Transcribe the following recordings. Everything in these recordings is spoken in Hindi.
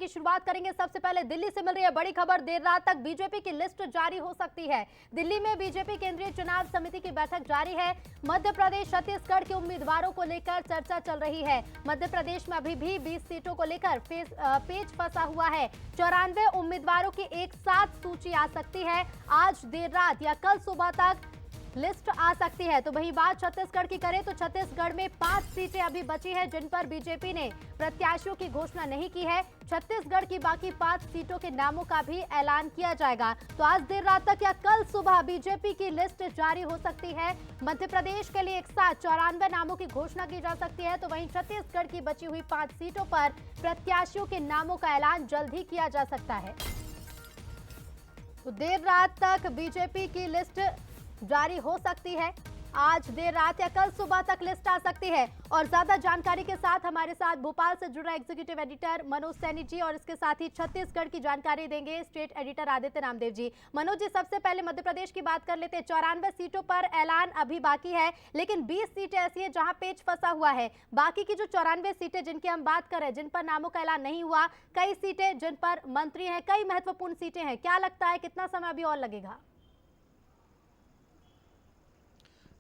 की शुरुआत करेंगे। सबसे पहले दिल्ली से मिल रही है बड़ी खबर, देर रात तक बीजेपी की लिस्ट जारी हो सकती है। दिल्ली में बीजेपी केंद्रीय चुनाव समिति की बैठक जारी है। मध्य प्रदेश, छत्तीसगढ़ के उम्मीदवारों को लेकर चर्चा चल रही है। मध्य प्रदेश में अभी भी 20 सीटों को लेकर पेच फंसा हुआ है। 94 उम्मीदवारों की एक साथ सूची आ सकती है। आज देर रात या कल सुबह तक लिस्ट आ सकती है। तो वही बात छत्तीसगढ़ की करें तो छत्तीसगढ़ में 5 सीटें अभी बची है जिन पर बीजेपी ने प्रत्याशियों की घोषणा नहीं की है। छत्तीसगढ़ की बाकी 5 सीटों के नामों का भी ऐलान किया जाएगा। तो आज देर रात तक या कल सुबह बीजेपी की लिस्ट जारी हो सकती है। मध्य प्रदेश के लिए एक साथ 94 नामों की घोषणा की जा सकती है। तो वहीं छत्तीसगढ़ की बची हुई 5 सीटों पर प्रत्याशियों के नामों का ऐलान जल्द ही किया जा सकता है। तो देर रात तक बीजेपी की लिस्ट जारी हो सकती है। आज देर रात या कल सुबह तक लिस्ट आ सकती है। और ज्यादा जानकारी के साथ हमारे साथ भोपाल से जुड़ा एग्जीक्यूटिव एडिटर मनोज सैनी जी और इसके साथ ही छत्तीसगढ़ की जानकारी देंगे स्टेट एडिटर आदित्य रामदेव जी। मनोज जी, सबसे पहले मध्य प्रदेश की बात कर लेते हैं। 94 सीटों पर ऐलान अभी बाकी है, लेकिन 20 सीटें ऐसी हैं जहां पेच फंसा हुआ है। बाकी की जो 94 सीटें जिनकी हम बात कर रहे हैं, जिन पर नामों का ऐलान नहीं हुआ, कई सीटें जिन पर मंत्री हैं, कई महत्वपूर्ण सीटें हैं, क्या लगता है कितना समय अभी और लगेगा?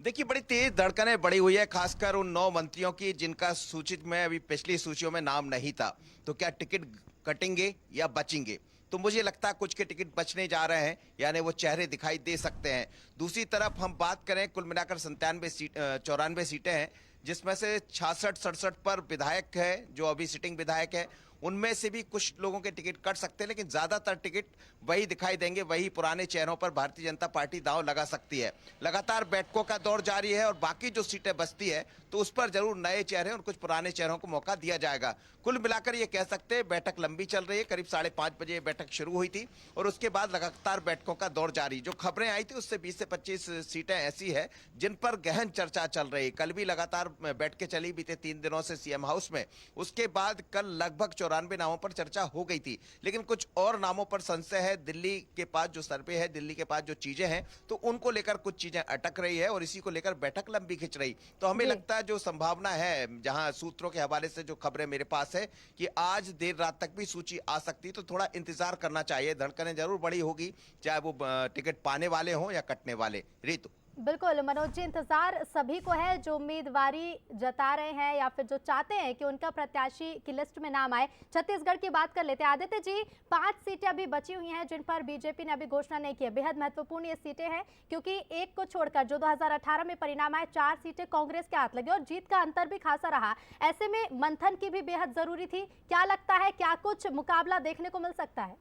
देखिए, बड़ी तेज धड़कनें बढ़ी हुई है, खासकर उन 9 मंत्रियों की जिनका सूचित में अभी पिछली सूचियों में नाम नहीं था। तो क्या टिकट कटेंगे या बचेंगे? तो मुझे लगता है कुछ के टिकट बचने जा रहे हैं, यानी वो चेहरे दिखाई दे सकते हैं। दूसरी तरफ हम बात करें, कुल मिलाकर 94 सीटें हैं, जिसमें से 66-67 पर विधायक है जो अभी सिटिंग विधायक है। उनमें से भी कुछ लोगों के टिकट कट सकते हैं, लेकिन ज्यादातर टिकट वही दिखाई देंगे, वही पुराने चेहरों पर भारतीय जनता पार्टी दांव लगा सकती है। लगातार बैठकों का दौर जारी है और बाकी जो सीटें बचती है तो उस पर जरूर नए चेहरे और कुछ पुराने चेहरों को मौका दिया जाएगा। कुल मिलाकर ये कह सकते हैं बैठक लंबी चल रही है। करीब 5:30 बजे बैठक शुरू हुई थी और उसके बाद लगातार बैठकों का दौर जारी। जो खबरें आई थी उससे 20 से 25 सीटें ऐसी है जिन पर गहन चर्चा चल रही है। कल भी लगातार बैठकें चली बीते 3 दिनों से सीएम हाउस में। उसके बाद कल लगभग 94 नामों पर चर्चा हो गई थी, लेकिन कुछ और नामों पर संशय है। दिल्ली के पास जो सर्वे है, दिल्ली के पास जो चीजें हैं, तो उनको लेकर कुछ चीजें अटक रही है और इसी को लेकर बैठक लंबी खिंच रही। तो हमें लगता है जो संभावना है, जहां सूत्रों के हवाले से जो खबरें मेरे पास है कि आज देर रात तक भी सूची आ सकती है, तो थोड़ा इंतजार करना चाहिए। धड़कनें जरूर बड़ी होगी, चाहे वो टिकट पाने वाले हों या कटने वाले। रितु। बिल्कुल मनोज जी, इंतजार सभी को है जो उम्मीदवारी जता रहे हैं या फिर जो चाहते हैं कि उनका प्रत्याशी की लिस्ट में नाम आए। छत्तीसगढ़ की बात कर लेते हैं आदित्य जी। 5 सीटें अभी बची हुई हैं जिन पर बीजेपी ने अभी घोषणा नहीं की है। बेहद महत्वपूर्ण ये सीटें हैं क्योंकि एक को छोड़कर जो 2018 में परिणाम आए, 4 सीटें कांग्रेस के हाथ लगे और जीत का अंतर भी खासा रहा। ऐसे में मंथन की भी बेहद जरूरी थी। क्या लगता है, क्या कुछ मुकाबला देखने को मिल सकता है?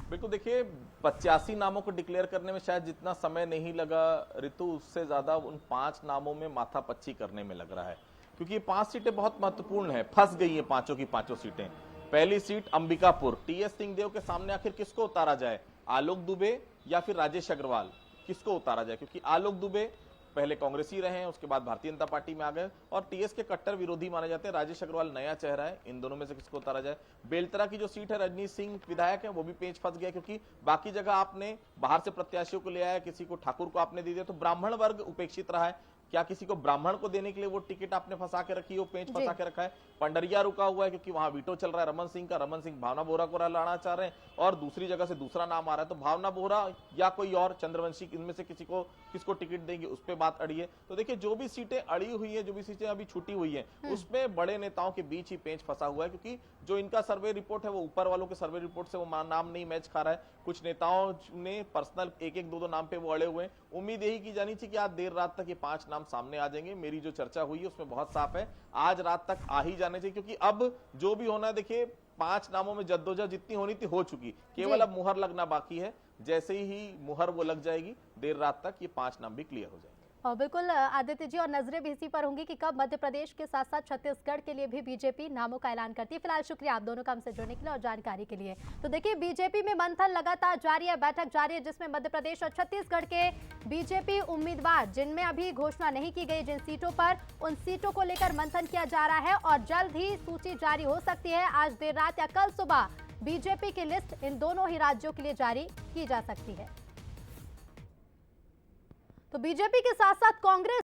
बिल्कुल, देखिए 85 नामों को डिक्लेयर करने में शायद जितना समय नहीं लगा ऋतु, उससे ज्यादा उन 5 नामों में माथापच्ची करने में लग रहा है, क्योंकि ये 5 सीटें बहुत महत्वपूर्ण है। फंस गई हैं पांचों की पांचों सीटें। पहली सीट अंबिकापुर, टीएस सिंहदेव के सामने आखिर किसको उतारा जाए, आलोक दुबे या फिर राजेश अग्रवाल, किसको उतारा जाए? क्योंकि आलोक दुबे पहले कांग्रेसी रहे हैं, उसके बाद भारतीय जनता पार्टी में आ गए और टीएस के कट्टर विरोधी माने जाते हैं। राजेश अग्रवाल नया चेहरा है, इन दोनों में से किसको उतारा जाए? बेलतरा की जो सीट है, रजनीश सिंह विधायक है, वो भी पेच फंस गया, क्योंकि बाकी जगह आपने बाहर से प्रत्याशियों को ले आया, किसी को ठाकुर को आपने दे दिया, तो ब्राह्मण वर्ग उपेक्षित रहा है। क्या किसी को ब्राह्मण को देने के लिए वो टिकट आपने फंसा के रखी है, वो पेच फंसा के रखा है? पंडरिया रुका हुआ है क्योंकि वहां वीटो चल रहा है रमन सिंह का। रमन सिंह भावना बोहरा को लाना चाह रहे हैं और दूसरी जगह से दूसरा नाम आ रहा है, तो भावना बोहरा या कोई और चंद्रवंशी, इनमें से किसको टिकट देंगे, उस पर बात अड़ी है। तो देखिए, जो भी सीटें अड़ी हुई है, जो भी सीटें अभी छूटी हुई है, उसमें बड़े नेताओं के बीच ही पेच फंसा हुआ है, क्योंकि जो इनका सर्वे रिपोर्ट है वो ऊपर वालों के सर्वे रिपोर्ट से वो नाम नहीं मैच खा रहा है। कुछ नेताओं ने पर्सनल 1-1, 2-2 नाम पे वो अड़े हुए हैं। उम्मीद यही की जानी चाहिए कि आज देर रात तक ये 5 नाम सामने आ जाएंगे। मेरी जो चर्चा हुई है उसमें बहुत साफ है, आज रात तक आ ही जाने चाहिए, क्योंकि अब जो भी होना है, देखिए 5 नामों में जद्दोजहद जितनी होनी थी हो चुकी, केवल अब मुहर लगना बाकी है। जैसे ही मुहर वो लग जाएगी, देर रात तक ये 5 नाम भी क्लियर हो जाएंगे। और बिल्कुल आदित्य जी, और नजरें भी इसी पर होंगी कि कब मध्य प्रदेश के साथ साथ छत्तीसगढ़ के लिए भी बीजेपी नामों का ऐलान करती है। फिलहाल शुक्रिया आप दोनों का हमसे जुड़ने के लिए और जानकारी के लिए। तो देखिए, बीजेपी में मंथन लगातार जारी है, बैठक जारी है, जिसमें मध्य प्रदेश और छत्तीसगढ़ के बीजेपी उम्मीदवार जिनमें अभी घोषणा नहीं की गई जिन सीटों पर, उन सीटों को लेकर मंथन किया जा रहा है और जल्द ही सूची जारी हो सकती है। आज देर रात या कल सुबह बीजेपी की लिस्ट इन दोनों ही राज्यों के लिए जारी की जा सकती है। तो बीजेपी के साथ साथ कांग्रेस